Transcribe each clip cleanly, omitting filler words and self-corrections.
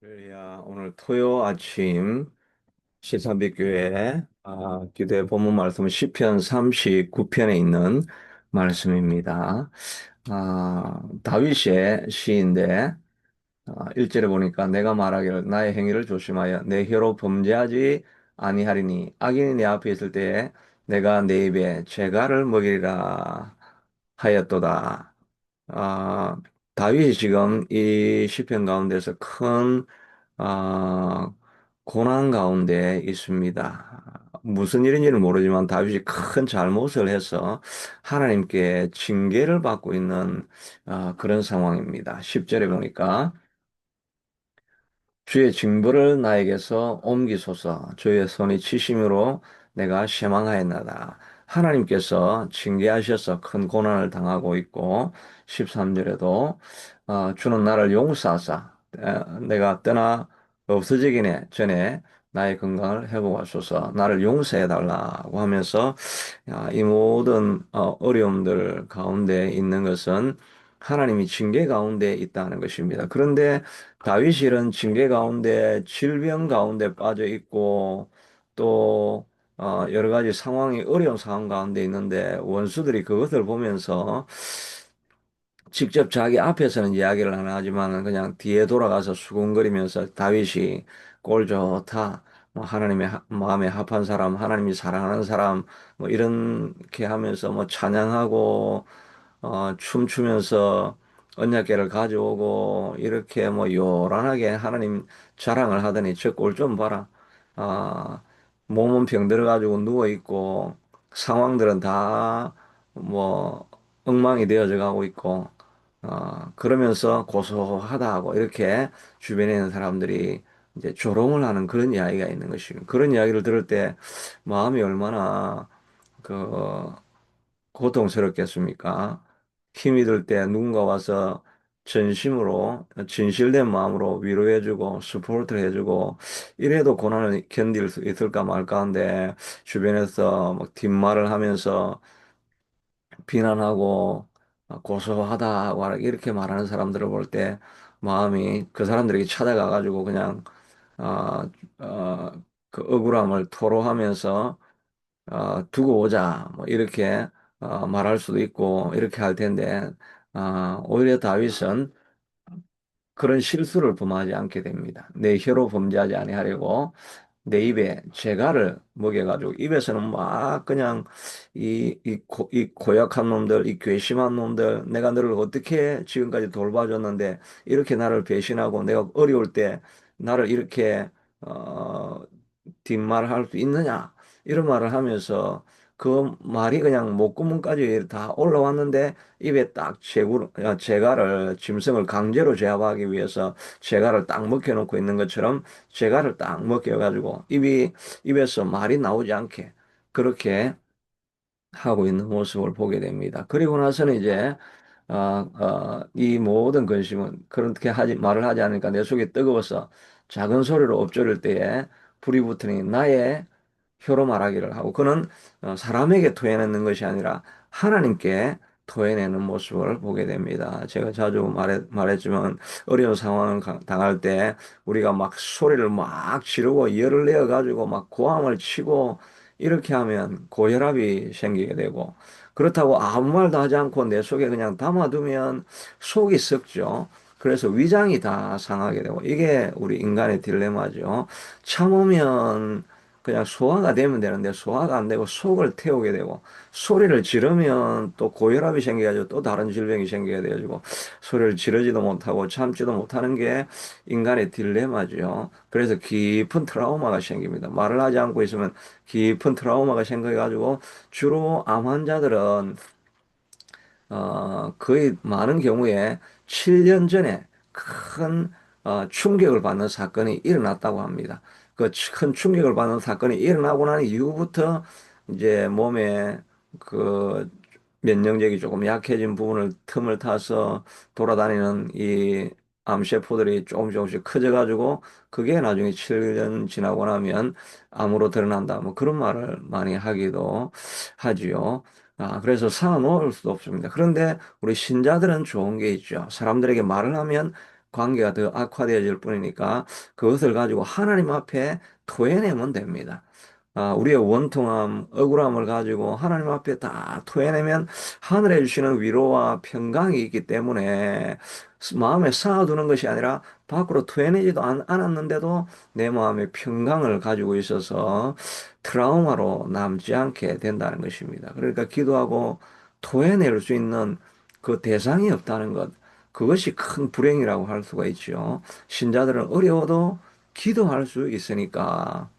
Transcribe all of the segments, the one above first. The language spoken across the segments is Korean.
그래야 오늘 토요 아침 시사빅교회 기도의 본문 말씀은 시편 39편에 있는 말씀입니다. 다윗의 시인데 1절에 보니까 내가 말하기를 나의 행위를 조심하여 내 혀로 범죄하지 아니하리니 악인이 내 앞에 있을 때에 내가 내 입에 죄가를 먹이리라 하였도다. 아, 다윗이 지금 이 시편 가운데서 큰 아, 고난 가운데 있습니다. 무슨 일인지는 모르지만 다윗이 큰 잘못을 해서 하나님께 징계를 받고 있는 그런 상황입니다. 10절에 보니까 주의 징벌을 나에게서 옮기소서. 주의 손이 치심으로 내가 실망하였나이다. 하나님께서 징계하셔서 큰 고난을 당하고 있고 13절에도 주는 나를 용서하사 내가 떠나 없어지기 전에 나의 건강을 회복하소서. 나를 용서해 달라고 하면서 이 모든 어려움들 가운데 있는 것은 하나님이 징계 가운데 있다는 것입니다. 그런데 다윗이 이런 징계 가운데 질병 가운데 빠져 있고 또 여러 가지 상황이 어려운 상황 가운데 있는데 원수들이 그것을 보면서 직접 자기 앞에서는 이야기를 안 하지만 그냥 뒤에 돌아가서 수군거리면서 다윗이 꼴 좋다. 뭐 하나님의 마음에 합한 사람, 하나님이 사랑하는 사람, 뭐 이렇게 하면서 뭐 찬양하고 춤추면서 언약궤를 가져오고 이렇게 뭐 요란하게 하나님 자랑을 하더니 저 꼴 좀 봐라. 아, 몸은 병들어 가지고 누워 있고 상황들은 다 뭐 엉망이 되어져 가고 있고 그러면서 고소하다고 이렇게 주변에 있는 사람들이 이제 조롱을 하는 그런 이야기가 있는 것이고 그런 이야기를 들을 때 마음이 얼마나 그 고통스럽겠습니까? 힘이 들 때 누군가 와서 진심으로, 진실된 마음으로 위로해주고, 스포트를 해주고, 이래도 고난을 견딜 수 있을까 말까 한데, 주변에서 막 뒷말을 하면서 비난하고, 고소하다, 이렇게 말하는 사람들을 볼 때, 마음이 그 사람들에게 찾아가가지고 그냥, 어, 어, 그 억울함을 토로하면서, 두고 오자. 뭐 이렇게 말할 수도 있고 이렇게 할 텐데 오히려 다윗은 그런 실수를 범하지 않게 됩니다. 내 혀로 범죄하지 아니하려고 내 입에 재갈을 먹여가지고 입에서는 막 그냥 이 고약한 놈들, 이 괘씸한 놈들, 내가 너를 어떻게 지금까지 돌봐줬는데 이렇게 나를 배신하고 내가 어려울 때 나를 이렇게 어, 뒷말할 수 있느냐 이런 말을 하면서 그 말이 그냥 목구멍까지 다 올라왔는데 입에 딱 재갈을 짐승을 강제로 제압하기 위해서 재갈을 딱 먹혀놓고 있는 것처럼 재갈을 딱 먹여가지고 입에서 말이 나오지 않게 그렇게 하고 있는 모습을 보게 됩니다. 그리고 나서는 이제 이 모든 근심은 그렇게 말을 하지 않으니까 내 속이 뜨거워서 작은 소리로 엎조릴 때에 불이 붙으니 나의 혀로 말하기를 하고 그는 사람에게 토해내는 것이 아니라 하나님께 토해내는 모습을 보게 됩니다. 제가 자주 말했지만 어려운 상황을 당할 때 우리가 막 소리를 막 지르고 열을 내어 가지고 막 고함을 치고 이렇게 하면 고혈압이 생기게 되고 그렇다고 아무 말도 하지 않고 내 속에 그냥 담아두면 속이 썩죠. 그래서 위장이 다 상하게 되고 이게 우리 인간의 딜레마죠. 참으면 그냥 소화가 되면 되는데 소화가 안 되고 속을 태우게 되고 소리를 지르면 또 고혈압이 생겨가지고 또 다른 질병이 생기게 돼가지고 소리를 지르지도 못하고 참지도 못하는 게 인간의 딜레마죠. 그래서 깊은 트라우마가 생깁니다. 말을 하지 않고 있으면 깊은 트라우마가 생겨가지고 주로 암 환자들은 거의 많은 경우에 7년 전에 큰 충격을 받는 사건이 일어났다고 합니다. 그 큰 충격을 받는 사건이 일어나고 난 이후부터 이제 몸에 그 면역력이 조금 약해진 부분을 틈을 타서 돌아다니는 이 암세포들이 조금씩 커져가지고 그게 나중에 7년 지나고 나면 암으로 드러난다. 뭐 그런 말을 많이 하기도 하지요. 그래서 쌓아놓을 수도 없습니다. 그런데 우리 신자들은 좋은 게 있죠. 사람들에게 말을 하면 관계가 더 악화되어질 뿐이니까 그것을 가지고 하나님 앞에 토해내면 됩니다. 우리의 원통함, 억울함을 가지고 하나님 앞에 다 토해내면 하늘에 주시는 위로와 평강이 있기 때문에 마음에 쌓아두는 것이 아니라 밖으로 토해내지도 않았는데도 내 마음에 평강을 가지고 있어서 트라우마로 남지 않게 된다는 것입니다. 그러니까 기도하고 토해낼 수 있는 그 대상이 없다는 것. 그것이 큰 불행이라고 할 수가 있죠. 신자들은 어려워도 기도할 수 있으니까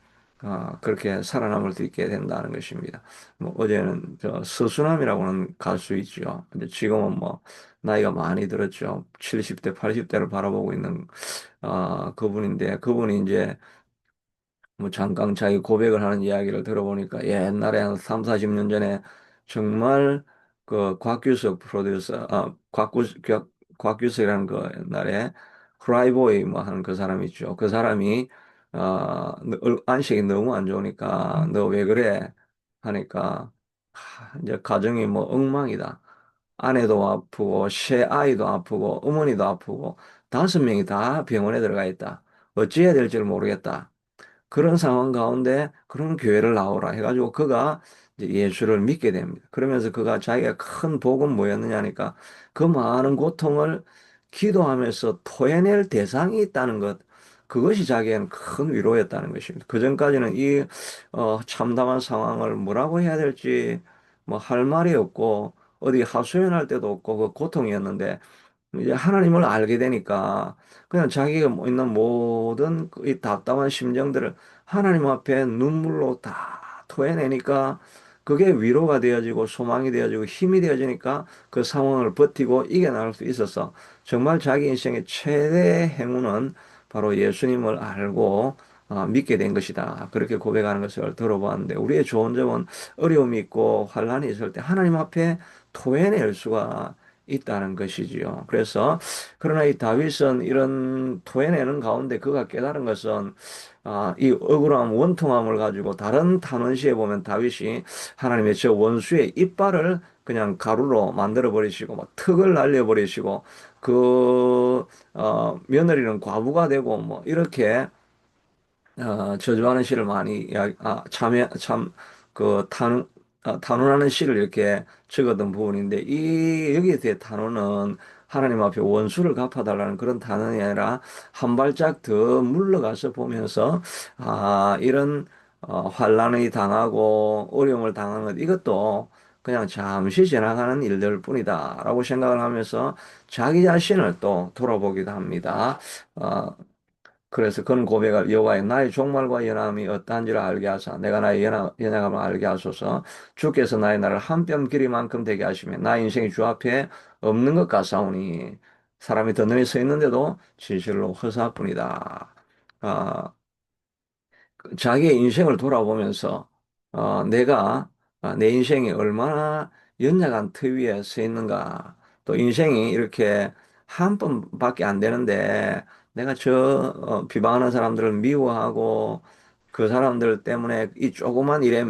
그렇게 살아남을 수 있게 된다는 것입니다. 뭐 어제는 저 서수남이라고는 가수 있죠. 근데 지금은 뭐 나이가 많이 들었죠. 70대, 80대를 바라보고 있는 그분인데 그분이 이제 뭐 잠깐 자기 고백을 하는 이야기를 들어보니까 옛날에 한 3, 40년 전에 정말 그 곽규석 프로듀서, 곽규석이라는 그 옛날에 프라이보이 뭐 하는 그 사람 있죠. 그 사람이 안색이 너무 안 좋으니까 너 왜 그래? 하니까 이제 가정이 뭐 엉망이다. 아내도 아프고 새 아이도 아프고 어머니도 아프고 5명이 다 병원에 들어가 있다. 어찌해야 될지를 모르겠다. 그런 상황 가운데 그런 교회를 나오라 해가지고 그가 이제 예수를 믿게 됩니다. 그러면서 그가 자기가 큰 복은 뭐였느냐니까 그 많은 고통을 기도하면서 토해낼 대상이 있다는 것. 그것이 자기에는 큰 위로였다는 것입니다. 그전까지는 이 참담한 상황을 뭐라고 해야 될지 뭐 할 말이 없고 어디 하소연할 데도 없고 그 고통이었는데 이제 하나님을 알게 되니까 그냥 자기가 뭐 있는 모든 그이 답답한 심정들을 하나님 앞에 눈물로 다 토해내니까 그게 위로가 되어지고 소망이 되어지고 힘이 되어지니까 그 상황을 버티고 이겨나갈 수 있어서 정말 자기 인생의 최대 행운은 바로 예수님을 알고 믿게 된 것이다. 그렇게 고백하는 것을 들어봤는데 우리의 좋은 점은 어려움이 있고 환란이 있을 때 하나님 앞에 토해낼 수가 있다는 것이지요. 그래서 그러나 이 다윗은 이런 토해내는 가운데 그가 깨달은 것은 이 억울함, 원통함을 가지고 다른 단원시에 보면 다윗이 하나님의 저 원수의 이빨을 그냥 가루로 만들어 버리시고 막 턱을 날려 버리시고 그 며느리는 과부가 되고 뭐 이렇게 저주하는 시를 많이 단언하는 시를 이렇게 적었던 부분인데, 여기에 대해 단언은 하나님 앞에 원수를 갚아달라는 그런 단언이 아니라 한 발짝 더 물러가서 보면서, 이런, 환란이 당하고 어려움을 당하는 것, 이것도 그냥 잠시 지나가는 일들 뿐이다라고 생각을 하면서 자기 자신을 또 돌아보기도 합니다. 어, 그래서 그는 고백할 여호와의 나의 종말과 연함이 어떠한지를 알게 하사 내가 나의 연약함을 알게 하소서. 주께서 나의 날을 한 뼘 길이만큼 되게 하시며 나의 인생이 주 앞에 없는 것 같사오니 사람이 더 서 있는데도 진실로 허사뿐이다. 아, 자기의 인생을 돌아보면서 내가 내 인생이 얼마나 연약한 터 위에 서 있는가. 또 인생이 이렇게 한 번밖에 안 되는데 내가 비방하는 사람들을 미워하고 그 사람들 때문에 이 조그만 일에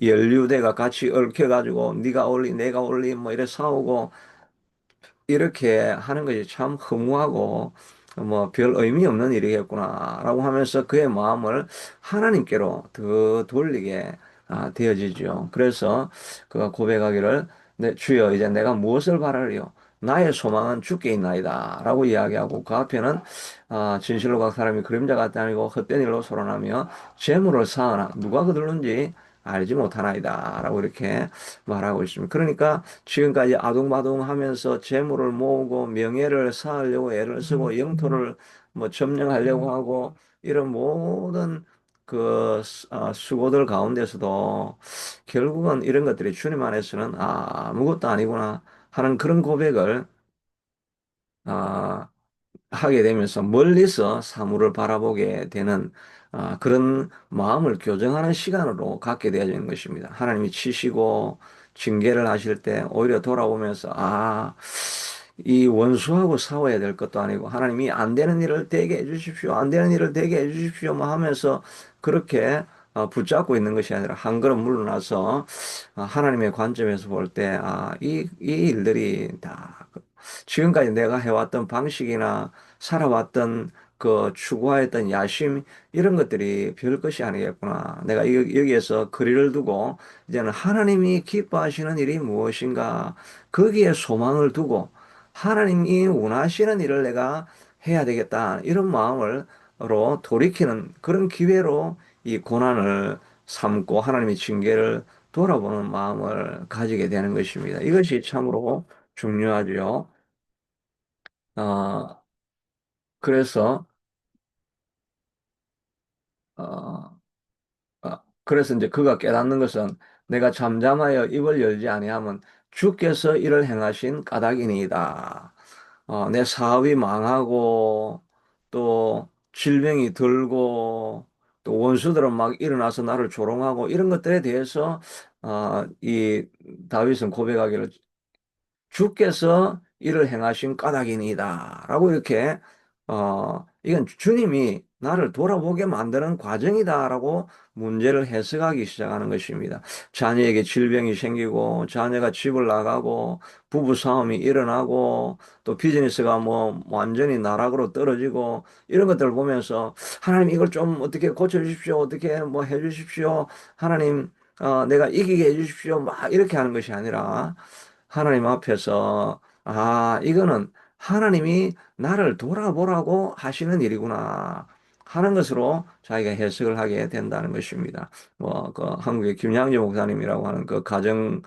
연루대가 같이 얽혀가지고 네가 올리 내가 올리 뭐 이래 싸우고 이렇게 하는 것이 참 허무하고 뭐 별 의미 없는 일이겠구나라고 하면서 그의 마음을 하나님께로 더 돌리게 되어지죠. 그래서 그가 고백하기를 주여 이제 내가 무엇을 바라리요? 나의 소망은 주께 있나이다 라고 이야기하고 그 앞에는 진실로 각 사람이 그림자 같다 아니고 헛된 일로 소란하며 재물을 쌓으나 누가 거둘는지 알지 못하나이다 라고 이렇게 말하고 있습니다. 그러니까 지금까지 아둥바둥하면서 재물을 모으고 명예를 쌓으려고 애를 쓰고 영토를 뭐 점령하려고 하고 이런 모든 수고들 가운데서도 결국은 이런 것들이 주님 안에서는 아무것도 아니구나 하는 그런 고백을 아, 하게 되면서 멀리서 사물을 바라보게 되는 그런 마음을 교정하는 시간으로 갖게 되어지는 것입니다. 하나님이 치시고 징계를 하실 때 오히려 돌아오면서 이 원수하고 싸워야 될 것도 아니고 하나님이 안 되는 일을 되게 해주십시오. 안 되는 일을 되게 해주십시오. 뭐 하면서 그렇게 붙잡고 있는 것이 아니라 한 걸음 물러나서 하나님의 관점에서 볼 때, 이 일들이 다 지금까지 내가 해왔던 방식이나 살아왔던 그 추구하였던 야심 이런 것들이 별 것이 아니겠구나. 내가 여기에서 거리를 두고 이제는 하나님이 기뻐하시는 일이 무엇인가 거기에 소망을 두고 하나님이 원하시는 일을 내가 해야 되겠다. 이런 마음으로 돌이키는 그런 기회로 이 고난을 삼고 하나님의 징계를 돌아보는 마음을 가지게 되는 것입니다. 이것이 참으로 중요하죠. 어, 그래서, 어, 그래서 이제 그가 깨닫는 것은 내가 잠잠하여 입을 열지 아니하면 주께서 이를 행하신 까닭이니이다. 내 사업이 망하고 또 질병이 들고 또 원수들은 막 일어나서 나를 조롱하고 이런 것들에 대해서 이 다윗은 고백하기를 주께서 이를 행하신 까닭이니이다. 라고 이렇게, 이건 주님이 나를 돌아보게 만드는 과정이다라고 문제를 해석하기 시작하는 것입니다. 자녀에게 질병이 생기고, 자녀가 집을 나가고, 부부 싸움이 일어나고, 또 비즈니스가 뭐 완전히 나락으로 떨어지고, 이런 것들을 보면서, 하나님 이걸 좀 어떻게 고쳐주십시오. 어떻게 뭐 해주십시오. 하나님, 내가 이기게 해주십시오. 막 이렇게 하는 것이 아니라, 하나님 앞에서 이거는 하나님이 나를 돌아보라고 하시는 일이구나 하는 것으로 자기가 해석을 하게 된다는 것입니다. 뭐 그 한국의 김양재 목사님이라고 하는 그 가정을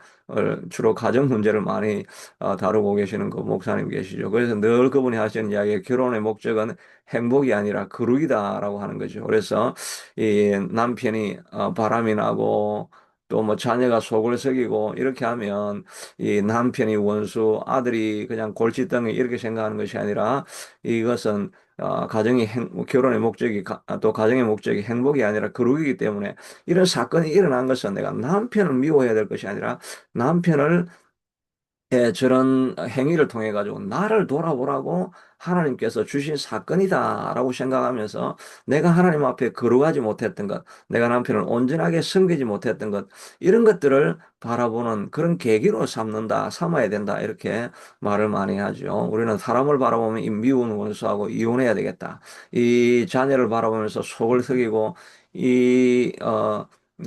주로 가정 문제를 많이 다루고 계시는 그 목사님 계시죠. 그래서 늘 그분이 하시는 이야기 결혼의 목적은 행복이 아니라 거룩이다라고 하는 거죠. 그래서 이 남편이 바람이 나고 또 뭐 자녀가 속을 썩이고 이렇게 하면 이 남편이 원수, 아들이 그냥 골칫덩이 이렇게 생각하는 것이 아니라 이것은 결혼의 목적이 또 가정의 목적이 행복이 아니라 거룩이기 때문에 이런 사건이 일어난 것은 내가 남편을 미워해야 될 것이 아니라 남편을 저런 행위를 통해 가지고 나를 돌아보라고 하나님께서 주신 사건이다라고 생각하면서 내가 하나님 앞에 거룩하지 못했던 것, 내가 남편을 온전하게 섬기지 못했던 것, 이런 것들을 바라보는 그런 계기로 삼아야 된다. 이렇게 말을 많이 하죠. 우리는 사람을 바라보면 이 미운 원수하고 이혼해야 되겠다. 이 자녀를 바라보면서 속을 썩이고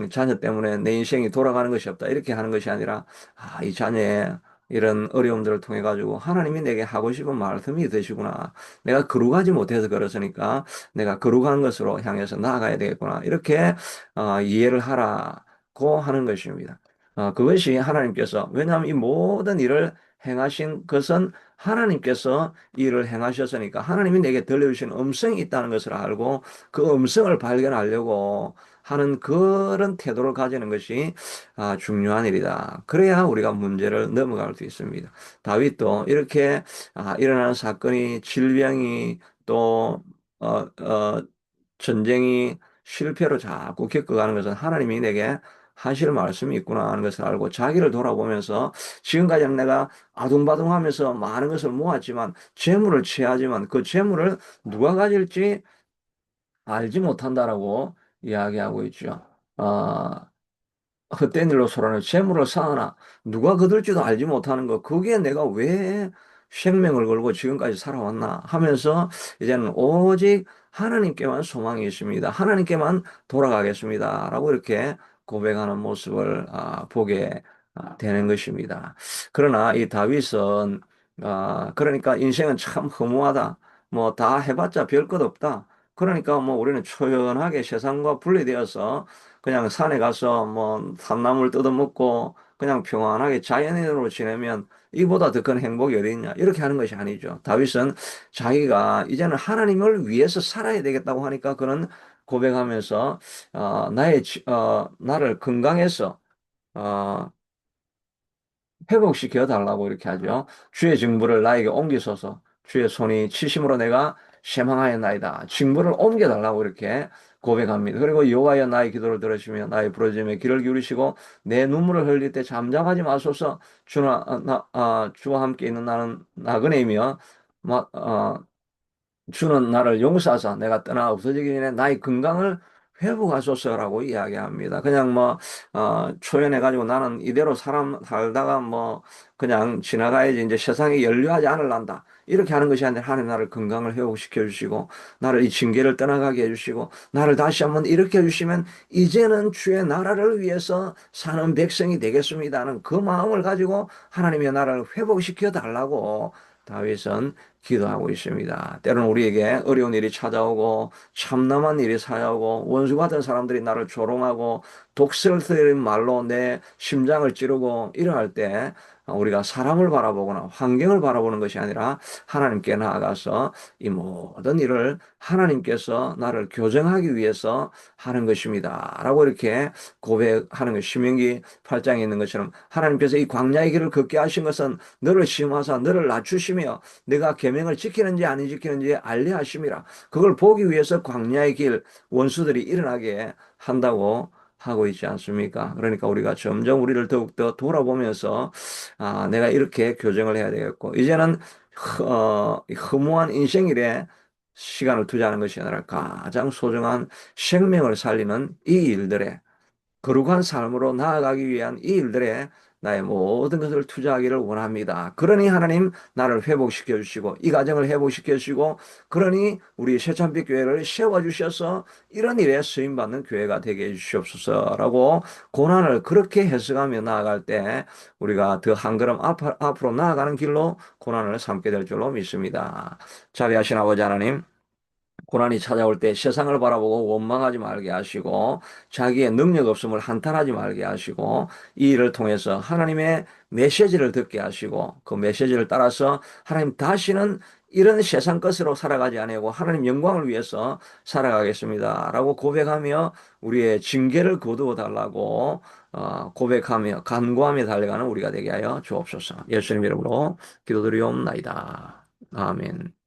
자녀 때문에 내 인생이 돌아가는 것이 없다. 이렇게 하는 것이 아니라 이 자녀의 이런 어려움들을 통해 가지고 하나님이 내게 하고 싶은 말씀이 되시구나. 내가 거룩하지 못해서 그렇으니까 내가 거룩한 것으로 향해서 나아가야 되겠구나. 이렇게 이해를 하라고 하는 것입니다. 그것이 하나님께서 왜냐하면 이 모든 일을 행하신 것은 하나님께서 이 일을 행하셨으니까 하나님이 내게 들려주신 음성이 있다는 것을 알고 그 음성을 발견하려고 하는 그런 태도를 가지는 것이 중요한 일이다. 그래야 우리가 문제를 넘어갈 수 있습니다. 다윗도 이렇게 일어나는 사건이 질병이 또 어, 어, 전쟁이 실패로 자꾸 겪어가는 것은 하나님이 내게 하실 말씀이 있구나 하는 것을 알고 자기를 돌아보면서 지금까지는 내가 아둥바둥하면서 많은 것을 모았지만 재물을 취하지만 그 재물을 누가 가질지 알지 못한다라고 이야기하고 있죠. 아, 헛된 일로 소란을 재물을 쌓아나 누가 거둘지도 알지 못하는 거 그게 내가 왜 생명을 걸고 지금까지 살아왔나 하면서 이제는 오직 하나님께만 소망이 있습니다. 하나님께만 돌아가겠습니다. 라고 이렇게 고백하는 모습을 보게 되는 것입니다. 그러나 이 다윗은 그러니까 인생은 참 허무하다. 뭐 다 해봤자 별 것 없다. 그러니까 뭐 우리는 초연하게 세상과 분리되어서 그냥 산에 가서 뭐 산나물 뜯어먹고 그냥 평안하게 자연인으로 지내면 이보다 더 큰 행복이 어디 있냐 이렇게 하는 것이 아니죠. 다윗은 자기가 이제는 하나님을 위해서 살아야 되겠다고 하니까 그는 고백하면서 나를 건강해서 어, 회복시켜 달라고 이렇게 하죠. 주의 징벌을 나에게 옮기소서. 주의 손이 치심으로 내가 실망하였나이다. 징벌을 옮겨 달라고 이렇게 고백합니다. 그리고 여호와여 나의 기도를 들으시며 나의 부르짖음에 귀를 기울이시고 내 눈물을 흘릴 때 잠잠하지 마소서. 주와 함께 있는 나는 나그네이며 주는 나를 용서하사 내가 떠나 없어지기 전에 나의 건강을 회복하소서라고 이야기합니다. 그냥 뭐, 초연해가지고 나는 이대로 사람 살다가 뭐, 그냥 지나가야지 이제 세상에 연루하지 않을란다. 이렇게 하는 것이 아니라 하나님 나를 건강을 회복시켜 주시고, 나를 이 징계를 떠나가게 해주시고, 나를 다시 한번 일으켜 주시면, 이제는 주의 나라를 위해서 사는 백성이 되겠습니다는 그 마음을 가지고 하나님의 나라를 회복시켜 달라고 다윗은 기도하고 있습니다. 때로는 우리에게 어려운 일이 찾아오고 참담한 일이 찾아오고 원수 같은 사람들이 나를 조롱하고 독설스러운 말로 내 심장을 찌르고 이러할 때 우리가 사람을 바라보거나 환경을 바라보는 것이 아니라 하나님께 나아가서 이 모든 일을 하나님께서 나를 교정하기 위해서 하는 것입니다. 라고 이렇게 고백하는 것, 신명기 8장에 있는 것처럼 하나님께서 이 광야의 길을 걷게 하신 것은 너를 시험하사 너를 낮추시며 내가 계명을 지키는지 안 지키는지 알려 하심이라. 그걸 보기 위해서 광야의 길 원수들이 일어나게 한다고 하고 있지 않습니까? 그러니까 우리가 점점 우리를 더욱더 돌아보면서 내가 이렇게 교정을 해야 되겠고 이제는 허무한 인생일에 시간을 투자하는 것이 아니라 가장 소중한 생명을 살리는 이 일들에 거룩한 삶으로 나아가기 위한 이 일들에 나의 모든 것을 투자하기를 원합니다. 그러니 하나님 나를 회복시켜 주시고 이 가정을 회복시켜 주시고 그러니 우리 새찬빛 교회를 세워 주셔서 이런 일에 쓰임 받는 교회가 되게 해 주시옵소서라고 고난을 그렇게 해석하며 나아갈 때 우리가 더 한 걸음 앞으로 나아가는 길로 고난을 삼게 될 줄로 믿습니다. 자비하신 아버지 하나님 고난이 찾아올 때 세상을 바라보고 원망하지 말게 하시고 자기의 능력 없음을 한탄하지 말게 하시고 이 일을 통해서 하나님의 메시지를 듣게 하시고 그 메시지를 따라서 하나님 다시는 이런 세상 것으로 살아가지 아니하고 하나님 영광을 위해서 살아가겠습니다. 라고 고백하며 우리의 징계를 거두어 달라고 고백하며 간구하며 달려가는 우리가 되게 하여 주옵소서. 예수님 이름으로 기도드리옵나이다. 아멘.